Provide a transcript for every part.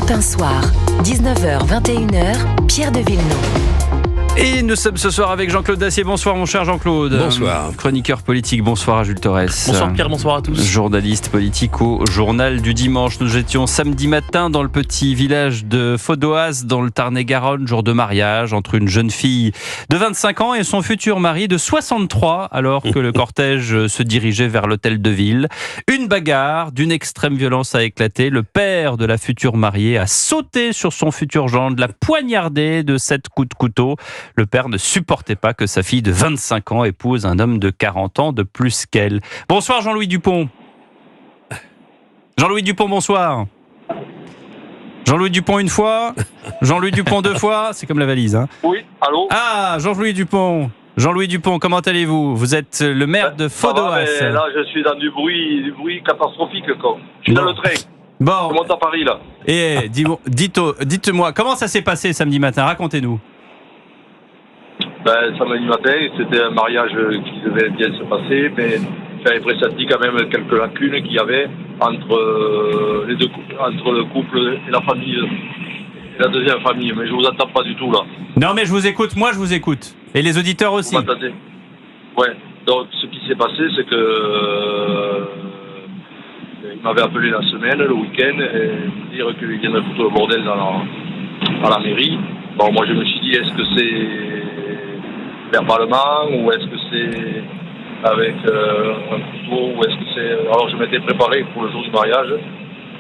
Europe 1 Soir, 19h-21h, Pierre de Villeneuve. Et nous sommes ce soir avec Jean-Claude Dacier. Bonsoir mon cher Jean-Claude. Bonsoir. Chroniqueur politique, bonsoir à Jules Torres. Bonsoir Pierre, bonsoir à tous. Journaliste politique au Journal du Dimanche. Nous étions samedi matin dans le petit village de Faudoise, dans le Tarn-et-Garonne, jour de mariage entre une jeune fille de 25 ans et son futur mari de 63, alors que le cortège se dirigeait vers l'hôtel de ville. Une bagarre d'une extrême violence a éclaté. Le père de la future mariée a sauté sur son futur gendre, l'a poignardé de 7 coups de couteau. Le père ne supportait pas que sa fille de 25 ans épouse un homme de 40 ans de plus qu'elle. Bonsoir Jean-Louis Dupont. Jean-Louis Dupont, bonsoir. Jean-Louis Dupont une fois, Jean-Louis Dupont deux fois, c'est comme la valise. Hein. Oui, allô. Ah, Jean-Louis Dupont. Jean-Louis Dupont, comment allez-vous ? Vous êtes le maire de Faudoise. Là, je suis dans du bruit catastrophique. Quoi. Je suis dans le train. Bon. Je monte à Paris, là. Et dites-moi, comment ça s'est passé samedi matin ? Racontez-nous. Samedi matin, c'était un mariage qui devait bien se passer, mais j'avais pressenti quand même quelques lacunes qu'il y avait entre le couple et la famille, et la deuxième famille. Mais je vous entends pas du tout là. Non, mais je vous écoute. Moi, je vous écoute. Et les auditeurs aussi. Vous m'entendez ? Ouais. Donc, ce qui s'est passé, c'est que il m'avait appelé la semaine, le week-end, et me dire qu'il viendrait foutre le bordel à la mairie. Bon, moi, je me suis dit, est-ce que c'est verbalement ou est-ce que c'est avec un couteau ou est-ce que c'est... Alors je m'étais préparé pour le jour du mariage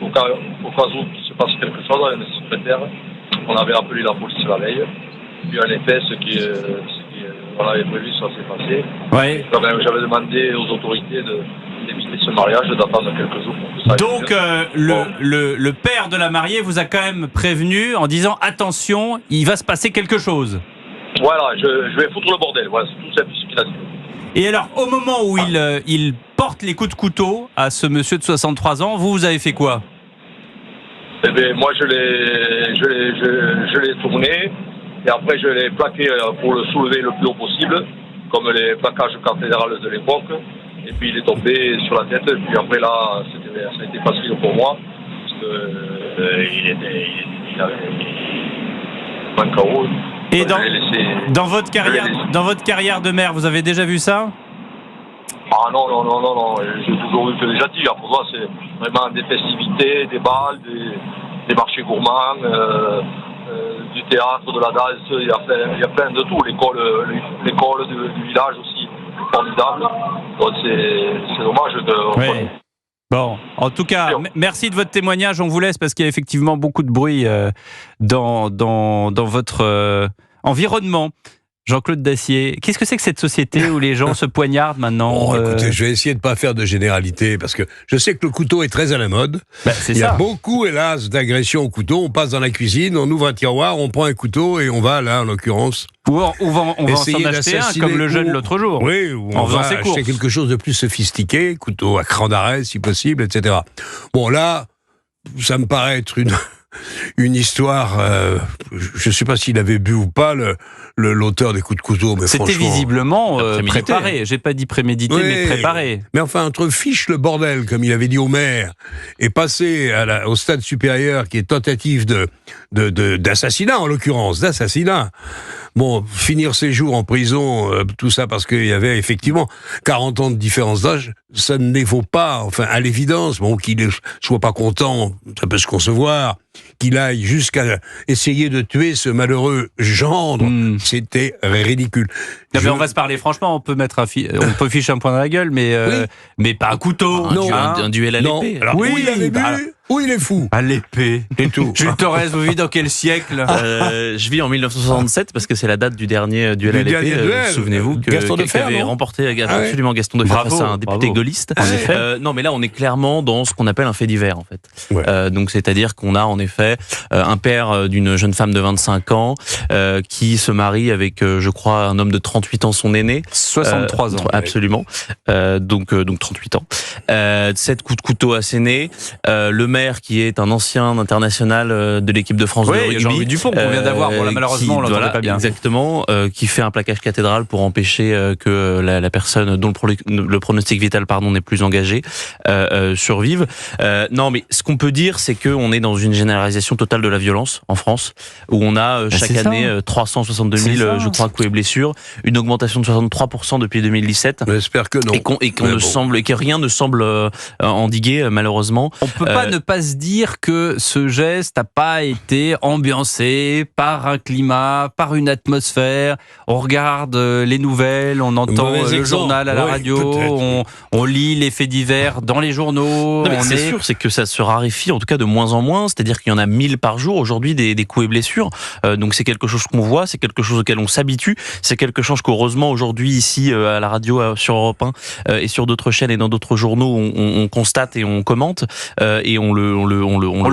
au cas où il se passe quelque chose avec le secrétaire. On avait appelé la police la veille. Puis en effet ce qui on avait prévu, ça s'est passé. Ouais. Quand même, j'avais demandé aux autorités d'éviter ce mariage, d'attendre quelques jours pour que ça aille. Donc le père de la mariée vous a quand même prévenu en disant attention, il va se passer quelque chose. Voilà, je vais foutre le bordel. Voilà, c'est tout simple ce qu'il a dit. Et alors, au moment où il porte les coups de couteau à ce monsieur de 63 ans, vous avez fait quoi ? Eh bien, moi, je l'ai tourné et après, je l'ai plaqué pour le soulever le plus haut possible, comme les plaquages cathédrales de l'époque. Et puis, il est tombé sur la tête. Et puis après, là, ça a été facile pour moi parce que il avait un KO. Et dans votre carrière de maire, vous avez déjà vu ça ? Ah non, j'ai toujours eu que déjà dit. Pour moi, c'est vraiment des festivités, des balles, des marchés gourmands, du théâtre, de la danse, il y a plein de tout. L'école du village aussi, formidable. Donc c'est dommage que... Oui. Bon, en tout cas, merci de votre témoignage. On vous laisse parce qu'il y a effectivement beaucoup de bruit dans votre environnement. Jean-Claude Dacier, qu'est-ce que c'est que cette société où les gens se poignardent maintenant ? Écoutez, je vais essayer de ne pas faire de généralité parce que je sais que le couteau est très à la mode. Il y a beaucoup, hélas, d'agressions au couteau. On passe dans la cuisine, on ouvre un tiroir, on prend un couteau et on va, là, en l'occurrence... Ou on va s'en acheter un, comme le jeune l'autre jour. Oui, on va acheter quelque chose de plus sophistiqué, couteau à cran d'arrêt si possible, etc. Bon, là, ça me paraît être une histoire... je ne sais pas s'il avait bu ou pas l'auteur des coups de couteau, mais c'était visiblement préparé. J'ai pas dit prémédité, mais préparé. Mais enfin, entre fiche le bordel, comme il avait dit au maire, et passer au stade supérieur, qui est tentative d'assassinat, en l'occurrence, d'assassinat. Bon, finir ses jours en prison, tout ça parce qu'il y avait effectivement 40 ans de différence d'âge, ça ne les vaut pas, enfin, à l'évidence. Bon, qu'il ne soit pas content, ça peut se concevoir, qu'il aille jusqu'à essayer de tuer ce malheureux gendre, c'était ridicule. Non, mais on va se parler franchement, on peut ficher un point dans la gueule, mais pas un couteau. Un duel à l'épée. Oui, il avait bu, ou il est fou. À l'épée. Et tout. Jules Torres, vous vivez dans quel siècle ? Je vis en 1967 parce que c'est la date du dernier duel à l'épée. Souvenez-vous que avait remporté absolument Gaston Defferre face à un député gaulliste. En effet. Non, mais là, on est clairement dans ce qu'on appelle un fait divers, en fait. Ouais. Donc, c'est-à-dire qu'on a en effet un père d'une jeune femme de 25 ans qui se marie avec, je crois, un homme de 38 ans, son aîné. 63 ans. Absolument. Donc 38 ans. 7 coups de couteau assénés. Le maire qui est un ancien international de l'équipe de France de rugby. Jean-Louis Dupont qu'on vient d'avoir. Bon, là, malheureusement, on l'entendait pas bien. Exactement, qui fait un plaquage cathédral pour empêcher que la personne dont le pronostic vital n'est plus engagé survive. Non, mais ce qu'on peut dire, c'est qu'on est dans une généralisation totale de la violence en France, où on a chaque année 362 000, je crois, coups et blessures, une augmentation de 63% depuis 2017. J'espère que non. Et que rien ne semble endiguer, malheureusement. On peut pas ne pas se dire que ce geste n'a pas été ambiancé par un climat, par une atmosphère. On regarde les nouvelles, on entend le journal à la radio, on lit les faits divers dans les journaux. Non, c'est sûr, c'est que ça se raréfie, en tout cas de moins en moins. C'est-à-dire qu'il y en a 1000 par jour aujourd'hui des coups et blessures. Donc c'est quelque chose qu'on voit, c'est quelque chose auquel on s'habitue. C'est quelque chose qu'heureusement aujourd'hui ici à la radio sur Europe 1 et sur d'autres chaînes et dans d'autres journaux on constate et on commente et on le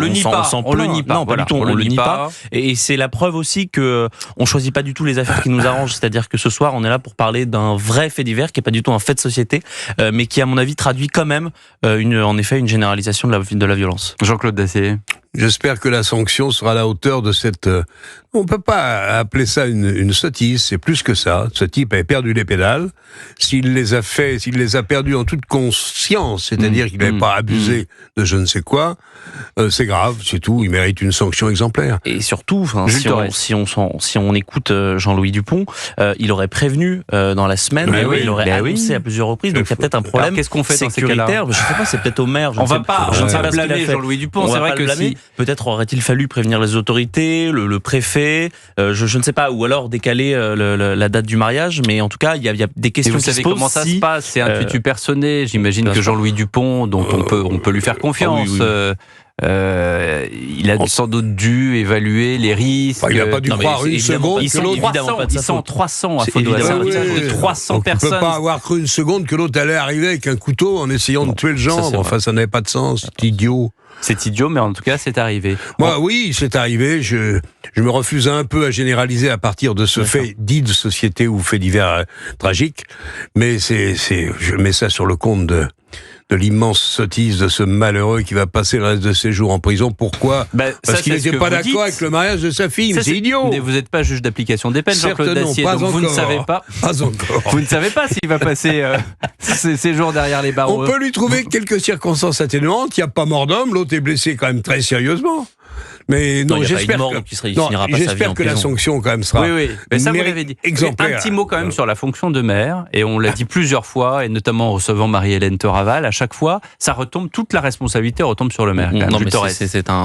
nie pas. On le nie pas. Non, pas du tout. On le nie pas. Et c'est la preuve aussi que on choisit pas du tout les affaires qui nous arrangent. C'est-à-dire que ce soir on est là pour parler d'un vrai fait divers qui est pas du tout un fait de société, mais qui à mon avis traduit quand même en effet une généralisation de la violence. Jean-Claude Dacier. J'espère que la sanction sera à la hauteur de cette... On peut pas appeler ça une sottise, c'est plus que ça. Ce type avait perdu les pédales. S'il les a perdus en toute conscience, c'est-à-dire qu'il n'avait pas abusé de je ne sais quoi, c'est grave, c'est tout. Il mérite une sanction exemplaire. Et surtout, si on écoute Jean-Louis Dupont, il aurait prévenu dans la semaine, il aurait annoncé à plusieurs reprises. Donc il y a peut-être un problème. Alors, qu'est-ce qu'on fait dans ces cas-là ? Je sais pas, c'est peut-être au maire. On va pas blâmer Jean-Louis Dupont. C'est vrai que si... Peut-être aurait-il fallu prévenir les autorités, le préfet, je ne sais pas, ou alors décaler la date du mariage, mais en tout cas, il y a des questions qui se posent. Vous savez comment ça se passe ? C'est un tutu personné. J'imagine que Jean-Louis Dupont, dont on peut lui faire confiance, il a sans doute dû évaluer les risques. Il n'a pas dû croire une seconde que l'autre... Ils sont 300 à Faudois. 300 personnes. On ne peut pas avoir cru une seconde que l'autre allait arriver avec un couteau en essayant de tuer le gendre. Enfin, ça n'avait pas de sens. C'est idiot. C'est idiot, mais en tout cas, c'est arrivé. Moi, oui, c'est arrivé. Je me refuse un peu à généraliser à partir de ce fait dit de société ou fait divers tragique. Mais je mets ça sur le compte de l'immense sottise de ce malheureux qui va passer le reste de ses jours en prison. Pourquoi ? Parce qu'il n'était pas d'accord avec le mariage de sa fille. C'est idiot. Mais vous n'êtes pas juge d'application des peines, Jean-Claude Dacier. Donc vous ne savez pas. Pas encore. Vous ne savez pas s'il va passer ses jours derrière les barreaux. On peut lui trouver quelques circonstances atténuantes. Il n'y a pas mort d'homme. L'autre est blessé quand même très sérieusement. Mais non, j'espère que la sanction quand même sera. Oui. Mais ça, vous l'avez dit. Exemplaire. Un petit mot quand même sur la fonction de maire, et on l'a dit plusieurs fois, et notamment en recevant Marie-Hélène Thoraval. À chaque fois, toute la responsabilité retombe sur le maire. Non, mais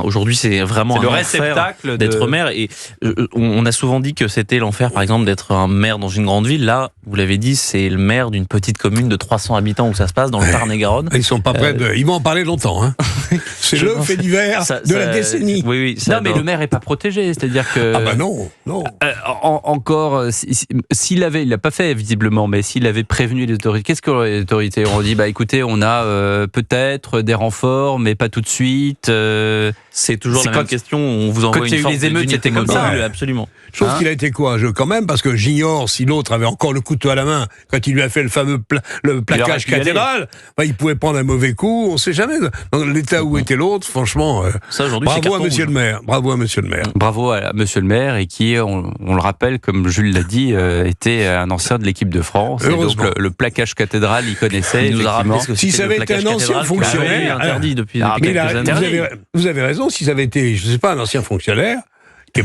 aujourd'hui, c'est vraiment le réceptacle d'être maire. Et on a souvent dit que c'était l'enfer, par exemple, d'être un maire dans une grande ville. Là, vous l'avez dit, c'est le maire d'une petite commune de 300 habitants où ça se passe dans le Tarn-et-Garonne. Ils sont pas prêts ils vont en parler longtemps. Hein. C'est le fait divers de la décennie. Oui. Non, mais le maire est pas protégé, c'est-à-dire que... Ah bah non. Encore, s'il l'a pas fait visiblement, mais s'il avait prévenu les autorités, qu'est-ce que les autorités ont dit ? Écoutez, on a peut-être des renforts, mais pas tout de suite. C'est toujours la même question. On vous envoie une force. Quand il y a eu les émeutes, c'était comme ça. Absolument. Je trouve qu'il a été courageux quand même, parce que j'ignore si l'autre avait encore le couteau à la main quand il lui a fait le fameux plaquage cathédral. Il pouvait prendre un mauvais coup, on ne sait jamais. Dans l'état où était l'autre, franchement, bravo à monsieur le maire. Bravo à monsieur le maire. Bravo à monsieur le maire, et qui, on le rappelle, comme Jules l'a dit, était un ancien de l'équipe de France. Et donc le plaquage cathédral, il connaissait. Il nous a rappelé ce que si ça avait été un ancien fonctionnaire, interdit depuis quelques années. Vous avez raison, si ça avait été, je ne sais pas, un ancien fonctionnaire, qui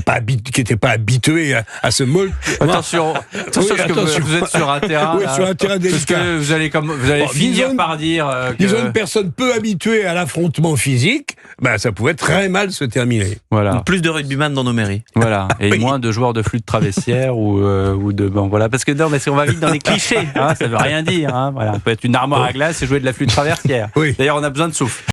n'était pas habitué à ce mot. Attention, vous êtes sur un terrain. Oui, sur un terrain délicat. Parce que vous allez finir par dire que... Disons une personne peu habituée à l'affrontement physique, ça pouvait très mal se terminer. Voilà. Plus de rugbyman dans nos mairies. Voilà. Et moins de joueurs de flûte traversière ou de... voilà. Parce que on va vite dans les clichés. Ça veut rien dire. Voilà. On peut être une armoire à glace et jouer de la flûte traversière. Oui. D'ailleurs, on a besoin de souffle.